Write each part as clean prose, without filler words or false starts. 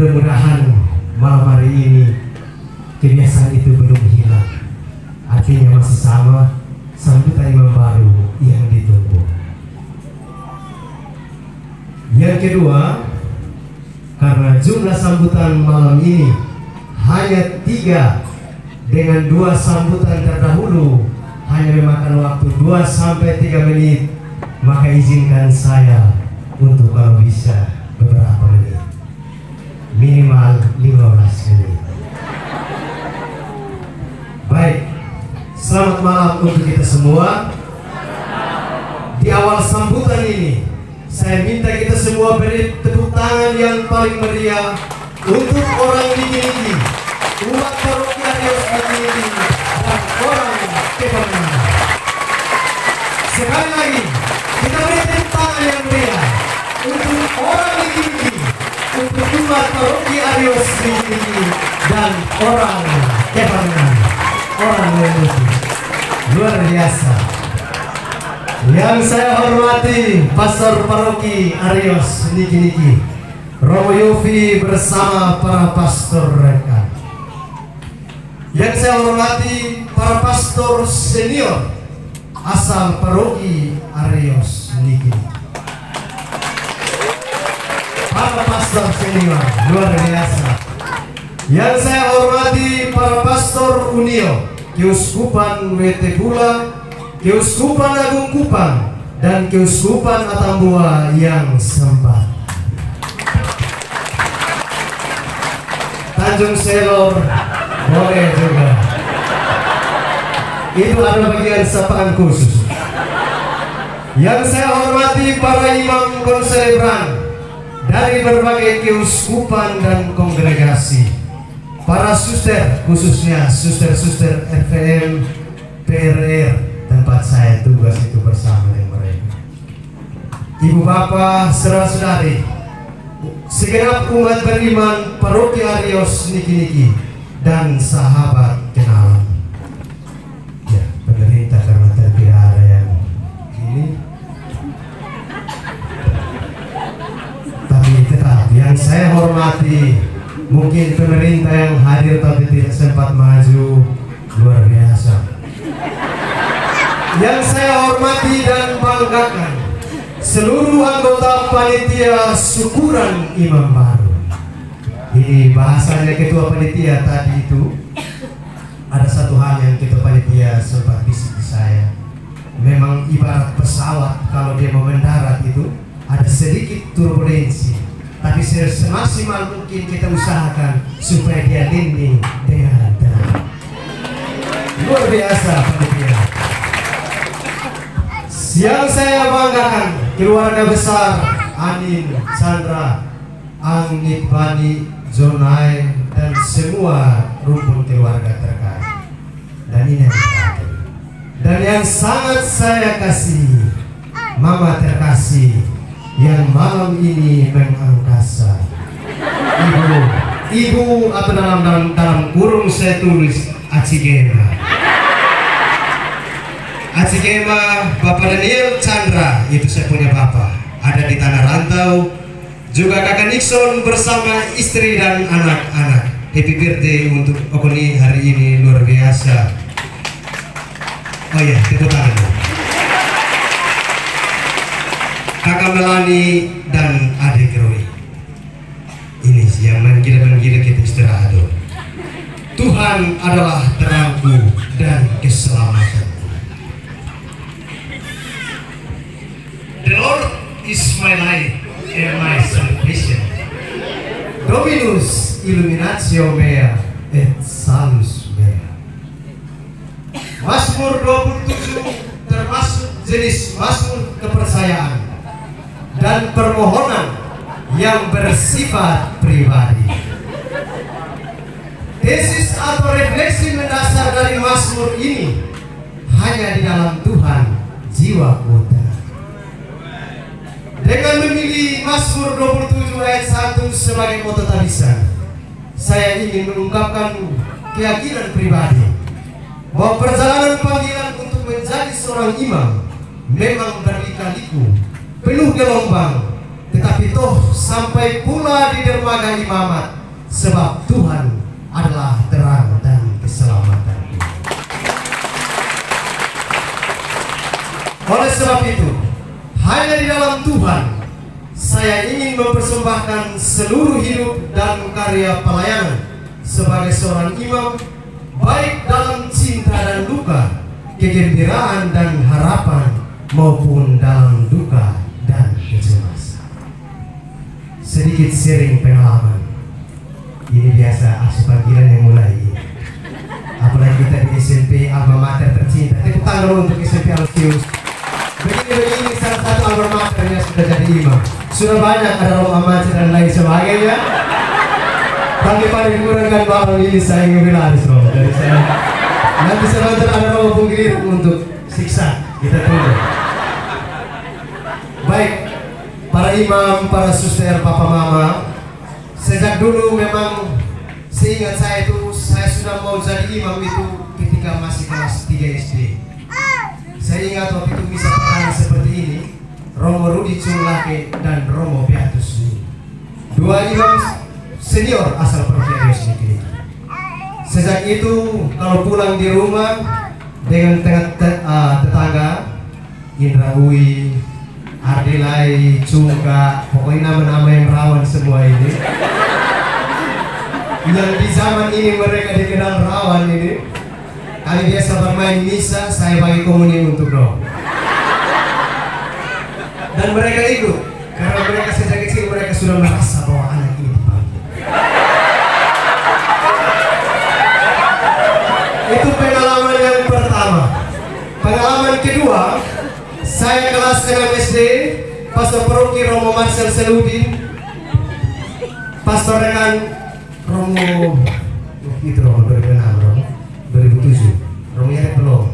Mudah-mudahan malam hari ini kebiasaan itu belum hilang. Artinya masih sama, sambutan imam baru yang ditunggu. Yang kedua, karena jumlah sambutan malam ini hanya 3 dengan 2 sambutan terdahulu hanya memakan waktu 2-3 menit, maka izinkan saya untuk kalau bisa beberapa menit, minimal 15 menit. Baik, selamat malam untuk kita semua. Di awal sambutan ini saya minta kita semua beri tepuk tangan yang paling meriah untuk orang Niki-Niki, umat paroki Arios Niki-Niki, dan orang Kepangan. Sekali lagi kita beri tepuk tangan yang meriah untuk orang Niki-Niki, untuk umat paroki Arios Niki-Niki, dan orang Kepangan, orang Niki. Luar biasa. Yang saya hormati Pastor Paroki Arios Niki-Niki, Romo Yofi bersama para pastor rekan. Yang saya hormati para pastor senior asal Paroki Arios Niki-Niki. Para pastor senior luar biasa. Yang saya hormati para pastor Unio, Keuskupan Wetebula, Keuskupan Agung Kupang, dan Keuskupan Atambua yang sempat. Tanjung Selor boleh juga. Itu adalah bagian sapaan khusus. Yang saya hormati para imam konselebran dari berbagai keuskupan dan kongregasi, para suster, khususnya suster-suster FVM PRR, tempat saya tugas itu bersama dengan mereka. Ibu bapak, saudara-saudari, segenap umat beriman Paroki Arios Niki-Niki, dan sahabat kenalan. Ya, pemerintah karena tidak ada yang ini, tapi tetap yang saya hormati, mungkin pemerintah yang hadir tapi tidak sempat maju, luar biasa. Yang saya hormati dan banggakan seluruh anggota panitia syukuran imam baru. Ini bahasanya ketua panitia tadi itu, ada satu hal yang ketua panitia sempat bisik di saya. Memang ibarat pesawat kalau dia mau mendarat itu ada sedikit turbulensi, tapi semaksimal mungkin kita usahakan supaya dia landing dengan tenang. Luar biasa panitia. Yang saya banggakan keluarga besar Anin, Chandra, Angit, Bani, Zonai, dan semua rumpun keluarga terkait. Dan ini yang terakhir, dan yang sangat saya kasih, mama terkasih yang malam ini mengangkasa. Ibu atau dalam kurung saya tulis Acigema. Acigema Bapak Daniel Chandra, itu saya punya bapak, ada di tanah rantau. Juga kakak Nixon bersama istri dan anak-anak. Happy birthday untuk Okoni hari ini, luar biasa. Oh ya, tepuk tangan. Kakak Melani dan adik Roy. Ini yang menggila-menggila kita istirahat dulu. Tuhan adalah terangku dan keselamatan. The Lord is my light and my salvation. Dominus illuminatio mea et salus mea. Mazmur 27 termasuk jenis mazmur kepercayaan dan permohonan yang bersifat pribadi. Tesis atau refleksi mendasar dari mazmur ini hanya di dalam Tuhan jiwaku tenang. Dengan memilih Mazmur 27 ayat 1 sebagai moto tabisan, saya ingin mengungkapkan keyakinan pribadi bahwa perjalanan panggilan untuk menjadi seorang imam memang berlika-liku, penuh gelombang, tetapi toh sampai pula di dermaga imamat sebab Tuhan adalah terang dan keselamatan. Oleh sebab itu, hanya di dalam Tuhan saya ingin mempersembahkan seluruh hidup dan karya pelayanan sebagai seorang imam, baik dalam cinta dan duka, kegembiraan dan harapan, maupun dalam duka dan kecemasan. Sedikit sharing pengalaman. Ini biasa asuh panggilan yang mulai. Apalagi kita di SMP alma mater tercinta. Tepuk tangan untuk SMP Alsius. Begini salah satu alma maternya sudah jadi imam. Sudah banyak ada roh amat dan lain sebagainya. Tapi paling kurang kan malam ini saya ngebilang dari saya. Nanti sebentar ada roh pengirim untuk siksa. Kita tunggu. Baik, para imam, para suster, papa mama, sejak dulu memang seingat saya itu saya sudah mau jadi imam itu ketika masih kelas 3 SD. Saya ingat waktu itu bisa pertanyaan seperti ini, Romo Rudi Cunglake dan Romo Beatus, dua imam senior asal Provinsi Niki. Sejak itu kalau pulang di rumah dengan tetangga Indra Uwi, Ardilai, Cungka, pokoknya nama-nama yang rawan semua ini. Yang di zaman ini mereka dikenal rawan ini. Kami biasa bermain misa, saya bagi komuni untuk roh. Dan mereka ikut, karena mereka sejak kecil mereka sudah merasa bahwa anak ini dipanggil. Itu pengalaman yang pertama. Pengalaman kedua, saya kelas 6 SD, Pastor Paroki Romo Marcel Seludin, Pastor dengan Romo itu Romo 2006, Romo 2007, Romo yang belum.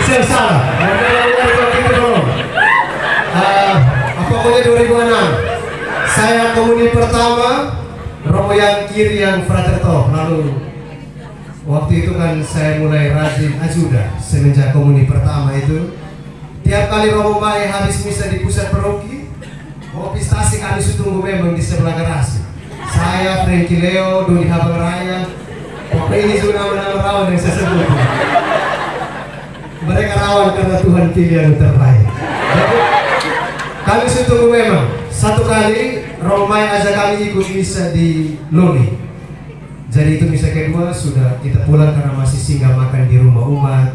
Saya salah. Pokoknya 2006. Saya komuni pertama, Romo yang kiri yang Fraterto. Lalu waktu itu kan saya mulai rajin ajuda semenjak komuni pertama itu. Tiap kali Romo Mai habis misa di pusat paroki, kopi stasi kami tunggu memang di sebelah garasi. Saya, Frankie Leo, Doni Habang Raya, pokoknya ini sudah nama-nama rawan yang saya sebut. Mereka rawan karena Tuhan pilih yang terbaik. Jadi, kami tunggu memang. Satu kali Romo Mai ajak kami ikut misa di Loni. Jadi itu misa kedua sudah kita pulang karena masih singgah makan di rumah umat.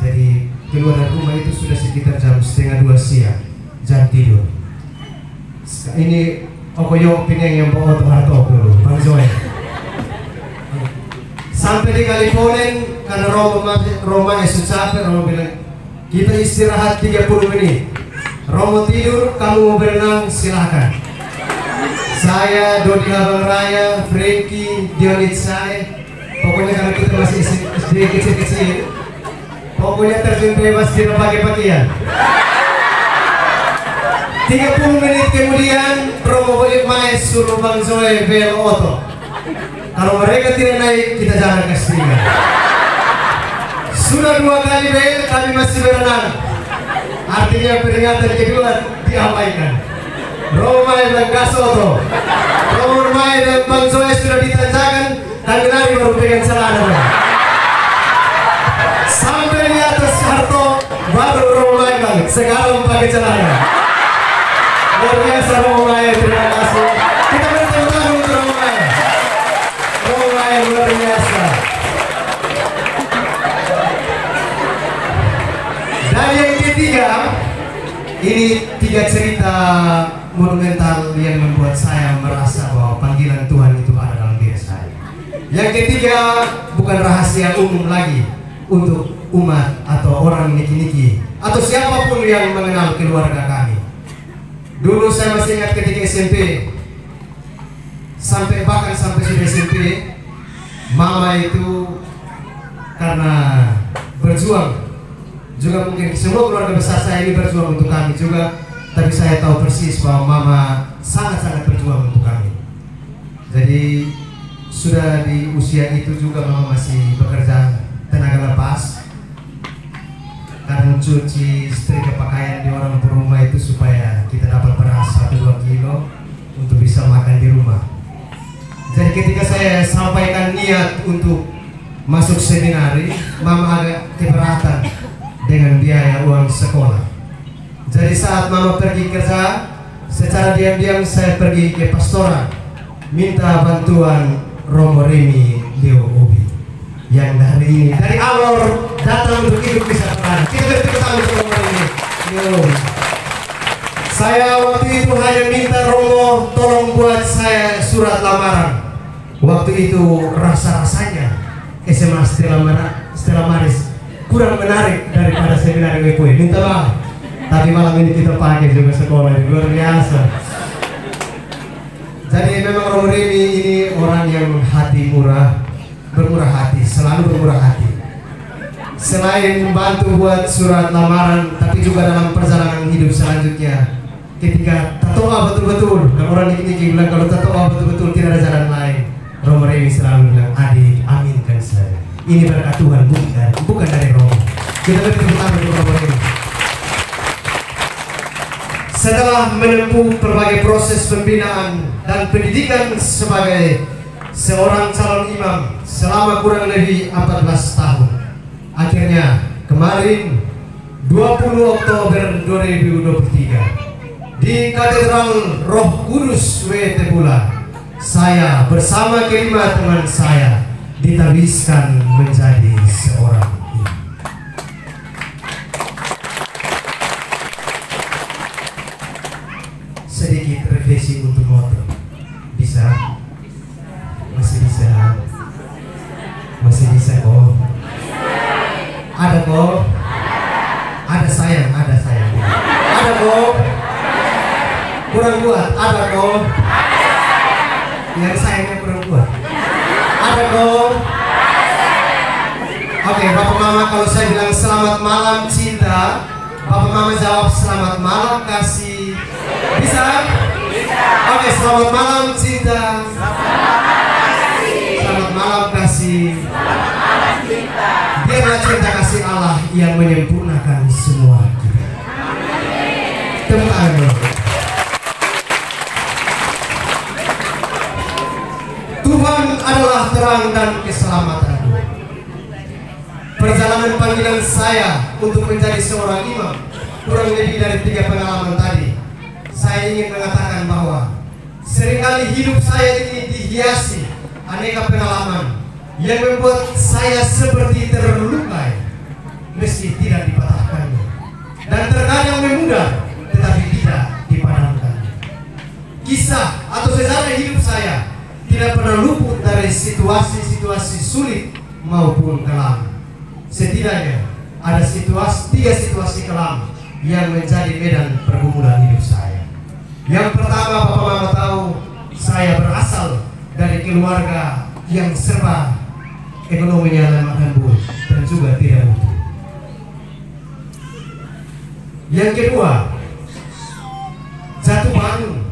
Jadi keluar dari rumah itu sudah sekitar jam 1:30 siang, jam tidur. Ini Okoyo Pineng yang bawa untuk harto dulu, Bang Zoe. Sampai di Kaliponen karena Roma esok capek, Romo bilang kita istirahat 30 menit. Romo tidur, kamu mau berenang silahkan. Saya, Dodi Habang Raya, Frankie, Dionit saya, pokoknya karena kita masih SD kecil-kecil, pokoknya terjun bebas tidak pakai pakaian. 30 menit kemudian Romo balik main suruh Bang Zoe belok oto. Kalau mereka tidak naik, kita jangan kasih tinggal. Sudah 2 kali bel, kami masih berenang. Artinya peringatan kedua diabaikan. Romo main dan gas oto. Romo main dan Bang Zoe sudah ditanjakan, dan lari baru pegang celana. Sampai di atas harto, baru Romo main bang. Sekarang pakai celana. Luar biasa Romo Maya, terima kasih. Kita beri tepuk tangan untuk Romo Maya. Romo Maya luar biasa. Dan yang ketiga, ini 3 cerita monumental yang membuat saya merasa bahwa panggilan Tuhan itu ada dalam diri saya. Yang ketiga, bukan rahasia umum lagi untuk umat atau orang niki-niki atau siapapun yang mengenal keluarga kami. Dulu saya masih ingat ketika SMP, bahkan sampai sudah SMP, mama itu karena berjuang, juga mungkin semua keluarga besar saya ini berjuang untuk kami juga, tapi saya tahu persis bahwa mama sangat-sangat berjuang untuk kami. Jadi sudah di usia itu juga mama masih bekerja tenaga lepas, karena cuci setrika pakaian di orang rumah itu supaya kita dapat beras 1-2 kilo untuk bisa makan ketika saya sampaikan niat untuk masuk seminari, mama agak keberatan dengan biaya uang sekolah. Jadi saat mama pergi kerja, secara diam-diam saya pergi ke pastoran minta bantuan Romo Remi Leo Obi yang dari Alor datang untuk hidup di sana. Kita beri tepuk tangan untuk Romo Remi Leo Obi. Saya waktu itu hanya minta Romo tolong buat saya surat lamaran. Waktu itu rasa-rasanya SMA Stella Maris kurang menarik daripada seminari Wekwe. Minta maaf. Tapi malam ini kita pakai juga sekolah ini luar biasa. Jadi memang Romo Remi ini orang yang hati murah, bermurah hati, selalu bermurah hati. Selain membantu buat surat lamaran, tapi juga dalam perjalanan hidup selanjutnya. Ketika tatoa betul-betul, dan orang dikit-dikit bilang kalau tatoa betul-betul tidak ada jalan lain. Romo Remi selalu bilang, adik, aminkan saya. Ini berkat Tuhan, bukan dari Romo. Kita bertepuk tangan untuk Romo Remi. Setelah menempuh berbagai proses pembinaan dan pendidikan sebagai seorang calon imam selama kurang lebih 14 tahun, akhirnya kemarin 20 Oktober 2023 di Katedral Roh Kudus Wetebula, saya bersama kelima teman saya ditabiskan menjadi seorang imam. Sedikit refleksi untuk motor. Bisa? Masih bisa? Masih bisa kok? Ada kok? Ada sayang, ada sayang. Ada kok? Kurang kuat, ada kok? Yang sayangnya kurang kuat. Ada kok? Oke, Bapak Mama kalau saya bilang selamat malam cinta, Bapak Mama jawab selamat malam kasih. Bisa? Bisa. Oke, selamat malam cinta. Selamat malam kasih. Selamat malam cinta. Biarlah cinta kasih Allah yang menyempurnakan semua kita. Amin. Tepuk tangan. Tuhan adalah terang dan keselamatanku. Perjalanan panggilan saya untuk menjadi seorang imam kurang lebih dari 3 pengalaman tadi. Saya ingin mengatakan bahwa seringkali hidup saya ini dihiasi aneka pengalaman yang membuat saya seperti terlukai meski tidak dipatahkannya, dan terkadang memudar tetapi tidak dipadamkan. Kisah atau sejarah hidup saya tidak pernah luput dari situasi-situasi sulit maupun kelam. Setidaknya ada 3 situasi kelam yang menjadi medan pergumulan hidup saya. Yang pertama, Bapak Mama tahu, saya berasal dari keluarga yang serba ekonominya lemah lembut dan juga tidak utuh. Yang kedua, jatuh bangun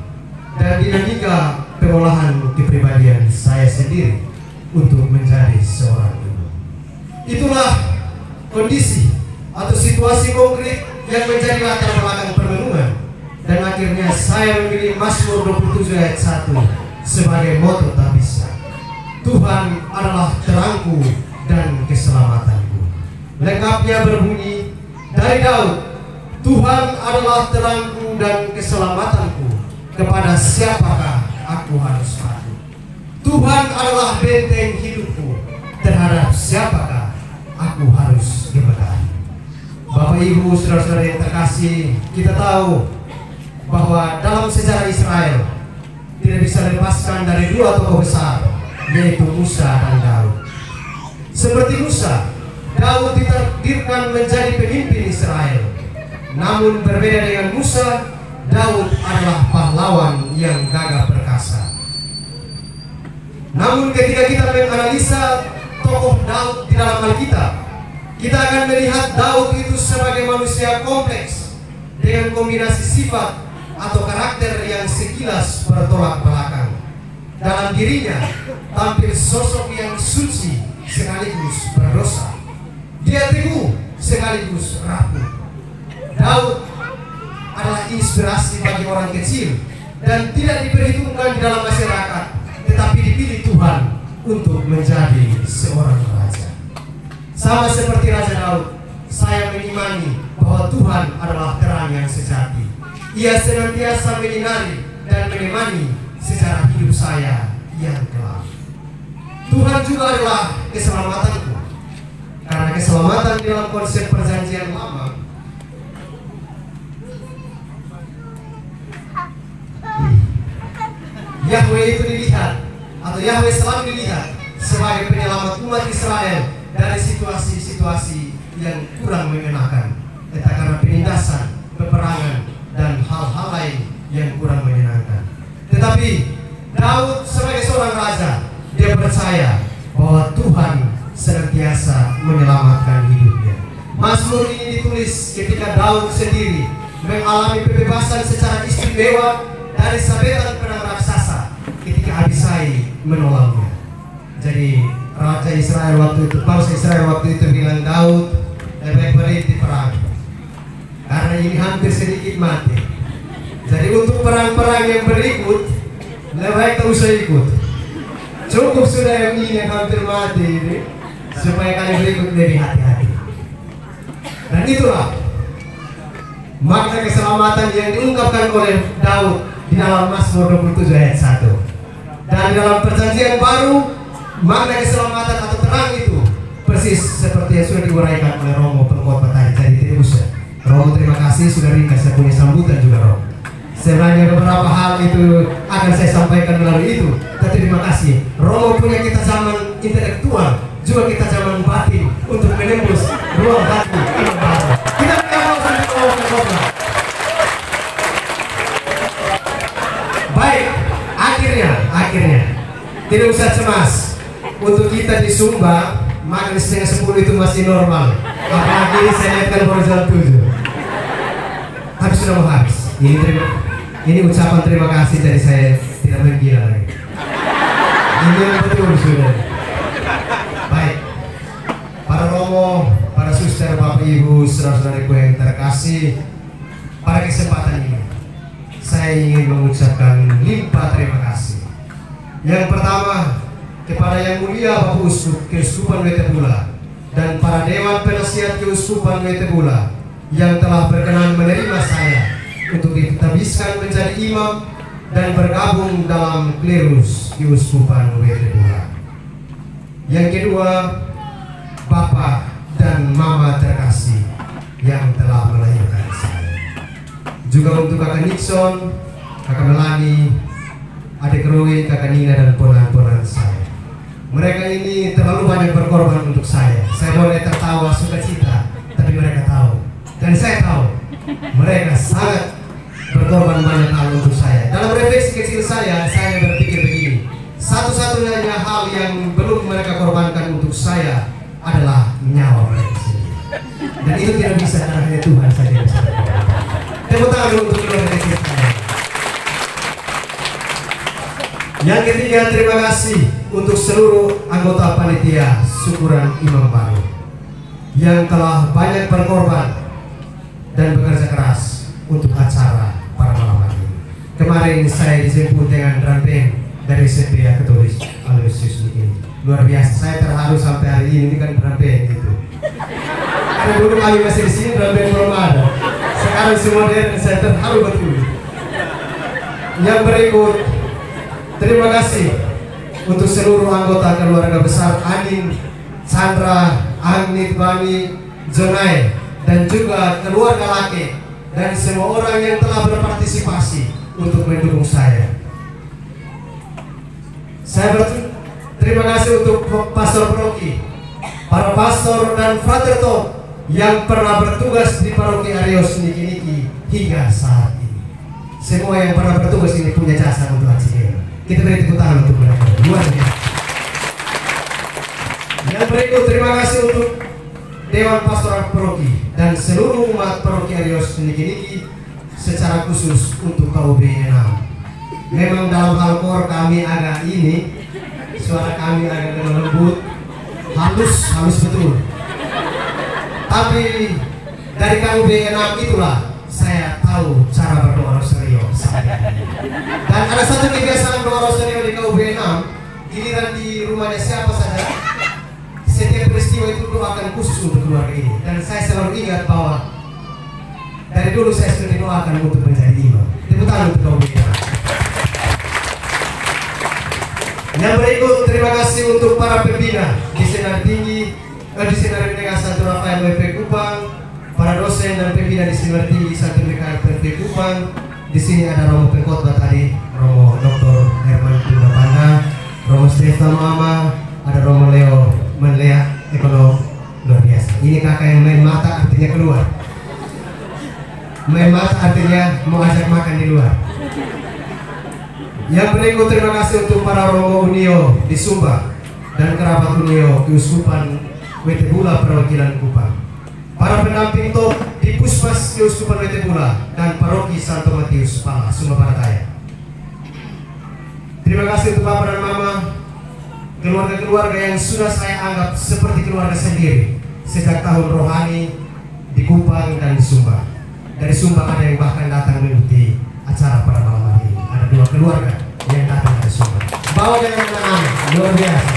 dan dinamika pengolahan kepribadian saya sendiri untuk menjadi seorang imam. Itulah kondisi atau situasi konkret yang menjadi latar belakang permenungan, dan akhirnya saya memilih Mazmur 27 ayat 1 sebagai moto tabisnya. Tuhan adalah terangku dan keselamatanku. Lengkapnya berbunyi dari Daud, Tuhan adalah terangku dan keselamatanku, kepada siapakah aku harus patuh? Tuhan adalah benteng hidupku, terhadap siapakah aku harus gemetar? Bapak Ibu saudara-saudara yang terkasih, kita tahu bahwa dalam sejarah Israel tidak bisa dilepaskan dari 2 tokoh besar, yaitu Musa dan Daud. Seperti Musa, Daud ditakdirkan menjadi pemimpin Israel. Namun berbeda dengan Musa, Daud adalah pahlawan yang gagah perkasa. Namun ketika kita menganalisa tokoh Daud di dalam Alkitab, kita akan melihat Daud itu sebagai manusia kompleks dengan kombinasi sifat atau karakter yang sekilas bertolak belakang. Dalam dirinya tampil sosok yang suci sekaligus berdosa. Dia teguh sekaligus rapuh. Daud adalah inspirasi bagi orang kecil dan tidak diperhitungkan di dalam masyarakat, tetapi dipilih Tuhan untuk menjadi seorang raja. Sama seperti Raja Daud, saya mengimani bahwa Tuhan adalah terang yang sejati. Ia senantiasa menyinari dan menemani sejarah hidup saya yang gelap. Tuhan juga adalah keselamatanku, karena keselamatan di dalam konsep perjanjian lama Yahweh itu dilihat, atau Yahweh selalu dilihat sebagai penyelamat umat Israel dari situasi-situasi yang kurang mengenakan, entah karena penindasan, peperangan, dan hal-hal lain yang kurang menyenangkan. Tetapi Daud sebagai seorang raja, dia percaya bahwa Tuhan senantiasa menyelamatkan hidupnya. Mazmur ini ditulis ketika Daud sendiri mengalami kebebasan secara istimewa dari sabetan pedang raksasa ketika Abisai menolongnya. Jadi Raja Israel waktu itu, bangsa Israel waktu itu bilang, Daud lebih berhenti perang karena ini hampir sedikit mati. Jadi untuk perang-perang yang berikut lebih baik tak usah ikut. Cukup sudah yang ini yang hampir mati ini, supaya kali berikut lebih hati-hati. Dan itulah makna keselamatan yang diungkapkan oleh Daud di dalam Mazmur 27 ayat 1. Dan di dalam perjanjian baru, makna keselamatan atau terang itu persis seperti yang sudah diuraikan oleh Romo pengkhotbah tadi. Jadi tidak usah. Romo terima kasih sudah ringkas, saya punya sambutan juga Romo. Sebenarnya beberapa hal itu akan saya sampaikan melalui itu. Tapi terima kasih. Romo punya kita zaman intelektual, juga kita zaman batin untuk menembus ruang hati. Kita baik, akhirnya tidak usah cemas. Untuk kita di Sumba makan setengah 10 itu masih normal. Apalagi saya lihat kan baru jam 7. Tapi sudah mau habis. Ini ucapan terima kasih dari saya, tidak menggila lagi. Ini yang betul sudah. Baik, para Romo, para suster, Bapak Ibu, saudara-saudariku yang terkasih, pada kesempatan ini saya ingin mengucapkan limpah terima kasih. Yang pertama kepada Yang Mulia Bapak Uskup Keuskupan Wetebula dan para Dewan Penasihat Keuskupan Wetebula yang telah berkenan menerima saya untuk ditabiskan menjadi imam dan bergabung dalam klerus Keuskupan Wetebula. Yang kedua, Bapak dan Mama terkasih yang telah melahirkan saya. Juga untuk Kakak Nixon, Kakak Melani, Adik Roy, Kakak Nina, dan ponan-ponan saya. Mereka ini terlalu banyak berkorban untuk saya. Saya boleh tertawa sukacita, tapi mereka tahu, dan saya tahu mereka sangat berkorban banyak hal untuk saya. Dalam refleksi kecil saya berpikir begini: satu-satunya hal yang belum mereka korbankan untuk saya adalah nyawa mereka sendiri. Dan itu tidak bisa, karena hanya Tuhan saja yang bisa berkorban. Tepuk tangan untuk keluarga kecil saya. Yang ketiga, terima kasih untuk seluruh anggota panitia syukuran Imam Baru yang telah banyak berkorban dan bekerja keras untuk acara pada malam hari ini. Kemarin saya dijemput dengan drum band dari SPA Katolik Aloysius ini. Luar biasa, saya terharu sampai hari ini kan drum band itu. Karena dulu kami masih di sini drum band belum ada. Sekarang semua modern, saya terharu betul. Yang berikut, terima kasih untuk seluruh anggota keluarga besar Anin, Chandra, Agnit, Bani, Jonai, dan juga keluarga Lake, dan semua orang yang telah berpartisipasi untuk mendukung saya. Saya terima kasih untuk Pastor Paroki, para pastor dan frater top yang pernah bertugas di Paroki Arios Niki-Niki hingga saat ini. Semua yang pernah bertugas ini punya jasa untuk Aceh. Kita beri tepuk tangan untuk mereka. Luar biasa. Yang berikut, terima kasih untuk Dewan Pastoral Paroki dan seluruh umat Paroki Arios Niki-Niki, secara khusus untuk KUB 6. Memang dalam hal kor kami agak ini, suara kami agak lembut, halus betul. Tapi dari KUB 6 itulah saya tahu cara berdoa rosario. Dan ada satu kebiasaan doa rosario di KUB 6 ini. Dan saya selalu ingat bahwa dari dulu saya sudah didoakan untuk menjadi imam. Tepuk tangan untuk kaum ini. Yang berikut, terima kasih untuk para pembina di Senar Tinggi, di Senar Menengah Santo Rafael WP Kupang, para dosen dan pembina di Senar Tinggi Santo Mekanik WP Kupang. Di sini ada Romo pengkhotbah tadi, Romo Dr. Herman Pundapana, Romo Stefan Mama, ada Romo Leo Menlea, ekonom luar biasa. Ini kakak yang main mata artinya keluar. Main mata artinya mau ajak makan di luar. Yang berikut, terima kasih untuk para Romo Unio di Sumba dan kerabat Unio Keuskupan Wetebula perwakilan Kupang. Para pendamping top di Puskesmas Keuskupan Wetebula dan Paroki Santo Matius Pala, Sumba Barat. Terima kasih untuk Bapak dan Mama, keluarga-keluarga yang sudah saya anggap seperti keluarga sendiri sejak tahun rohani di Kupang dan di Sumba. Dari Sumba ada yang bahkan datang mengikuti acara pada malam hari ini. Ada 2 keluarga yang datang dari Sumba. Bawa dengan anak-anak, luar biasa.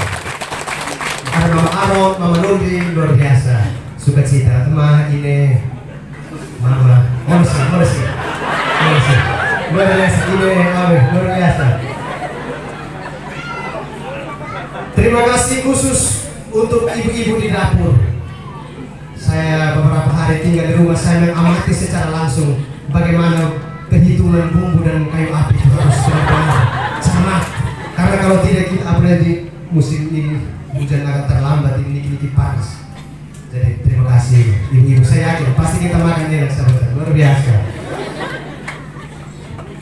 Ada Mama Arot, Mama Nurdi, luar biasa. Sukacita, teman ini Mama, Morsi, luar biasa, ini luar biasa. Terima kasih khusus untuk ibu-ibu di dapur. Saya beberapa hari tinggal di rumah, saya mengamati secara langsung bagaimana perhitungan bumbu dan kayu api itu harus benar-benar cermat. Karena kalau tidak, kita apalagi musim ini hujan agak terlambat, ini panas. Jadi terima kasih ibu-ibu, saya yakin pasti kita makan enak sahabat, luar biasa.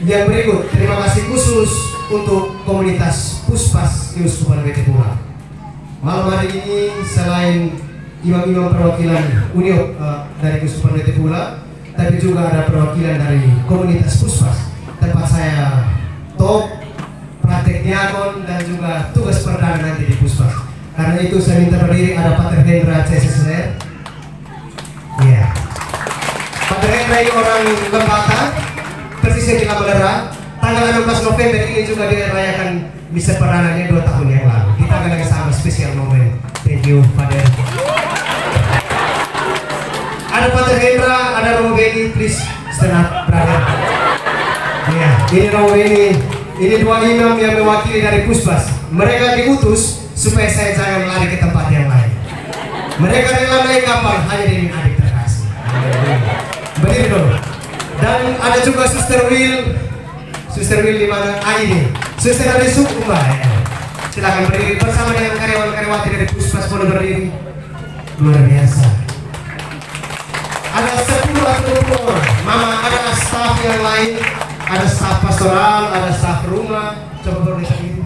Yang berikut, terima kasih khusus untuk komunitas Puspas Keuskupan Wetebula. Malam hari ini selain imam-imam perwakilan Unio dari Keuskupan Wetebula, tapi juga ada perwakilan dari komunitas Puspas, tempat saya top, praktek diakon dan juga tugas perdana nanti di Puspas. Karena itu saya minta berdiri, ada Pater Hendra CSSR. Iya. Pater Hendra ini orang Lembata, persisnya di Lamalera. Tanggal 16 November ini juga dirayakan misa perdananya 2 tahun yang lalu. Kita akan lagi sama spesial momen. Thank you, Father. Ada Pater Hendra, ada Romo Beni, please stand up, brother. Iya, ini Romo Beni. Ini 2 imam yang mewakili dari Puspas. Mereka diutus supaya saya jangan lari ke tempat yang lain. Mereka rela naik kapal hanya demi adik terkasih. Berdiri dulu. Dan ada juga Suster Will di mana? Ini Suster dari Sukumba. Silakan berdiri bersama dengan karyawan-karyawati dari Puspas. Boleh berdiri. Luar biasa. Ada 10 atau Mama, ada staf yang lain, ada staf pastoral, ada staf rumah. Coba berdiri.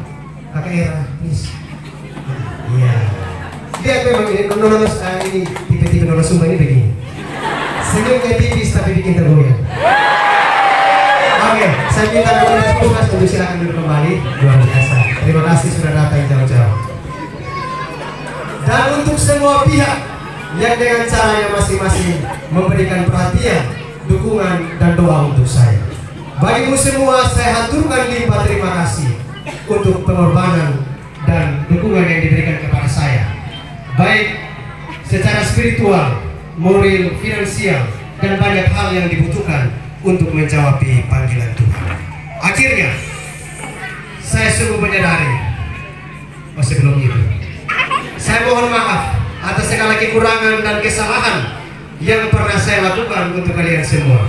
Kakak Era, please. Iya. Dia memang ini tipe-tipe Nona Sumba ini begini. Senyumnya tipis tapi bikin tergoyang. Oke, saya minta komunitas Puspas untuk silakan duduk kembali. Luar biasa. Terima kasih sudah datang jauh-jauh. Dan untuk semua pihak yang dengan caranya masing-masing memberikan perhatian, dukungan dan doa untuk saya. Bagimu semua saya haturkan limpah terima kasih untuk pengorbanan dan dukungan yang diberikan kepada saya, baik secara spiritual, moral, finansial, dan banyak hal yang dibutuhkan untuk menjawab panggilan Tuhan. Akhirnya, saya sungguh menyadari, sebelum itu, saya mohon maaf atas segala kekurangan dan kesalahan yang pernah saya lakukan untuk kalian semua.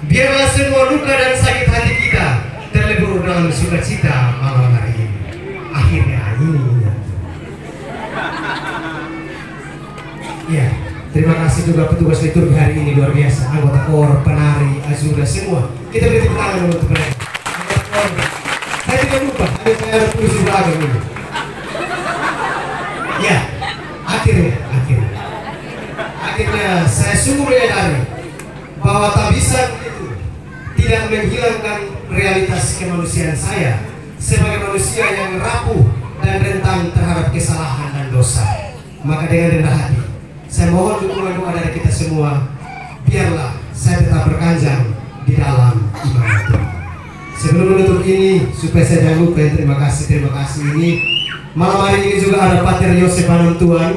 Biarlah semua luka dan sakit hati kita terlebur dalam sukacita malam hari ini. Akhirnya ini. Ya, terima kasih juga petugas liturgi hari ini luar biasa. Anggota kor, penari, azura semua. Kita beri tepuk tangan untuk mereka. Saya tidak lupa, saya ada tulis di belakang ini. Ya, akhirnya saya sungguh menyadari bahwa tak bisa itu tidak menghilangkan realitas kemanusiaan saya sebagai manusia yang rapuh dan rentan terhadap kesalahan dan dosa. Maka dengan rendah hati saya mohon dukungan doa dari kita semua, biarlah saya tetap berkanjang di dalam ibadah Tuhan. Sebelum menutup ini, supaya saya jangan lupa yang terima kasih ini. Malam hari ini juga ada Pater Yosef Panontuan,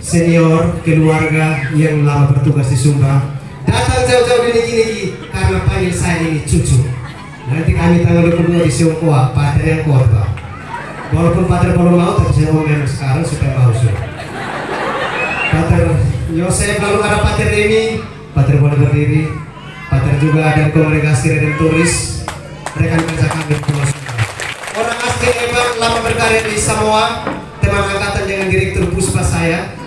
senior keluarga yang lama bertugas di Sumba datang jauh-jauh dari gini karena panggil saya ini cucu. Nanti kami tanggal 22 di Siongkoa, Pater yang kuat Pak. Walaupun Pater belum mau, tapi saya ngomong sekarang supaya mau suruh. Pater Yosef, lalu ada Pater Remi, Pater boleh berdiri. Pater juga dan komunikasi Redentoris, rekan kerja kami Pulau Sumba. Orang asli hebat, lama berkarya di Samoa, teman angkatan dengan Direktur Puspa saya.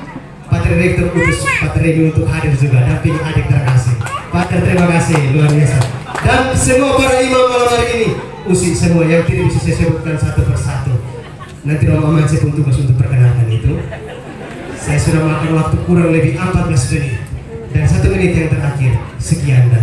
Pater Direktur utus Pater Remi untuk hadir juga, dampingi adik terkasih. Pater terima kasih, luar biasa. Dan semua para imam malam hari ini, usi semua yang tidak bisa saya sebutkan satu persatu. Nanti Romo Mansip pun tugas untuk perkenalkan itu. Saya sudah makan waktu kurang lebih 14 menit dan 1 menit yang terakhir. Sekian dan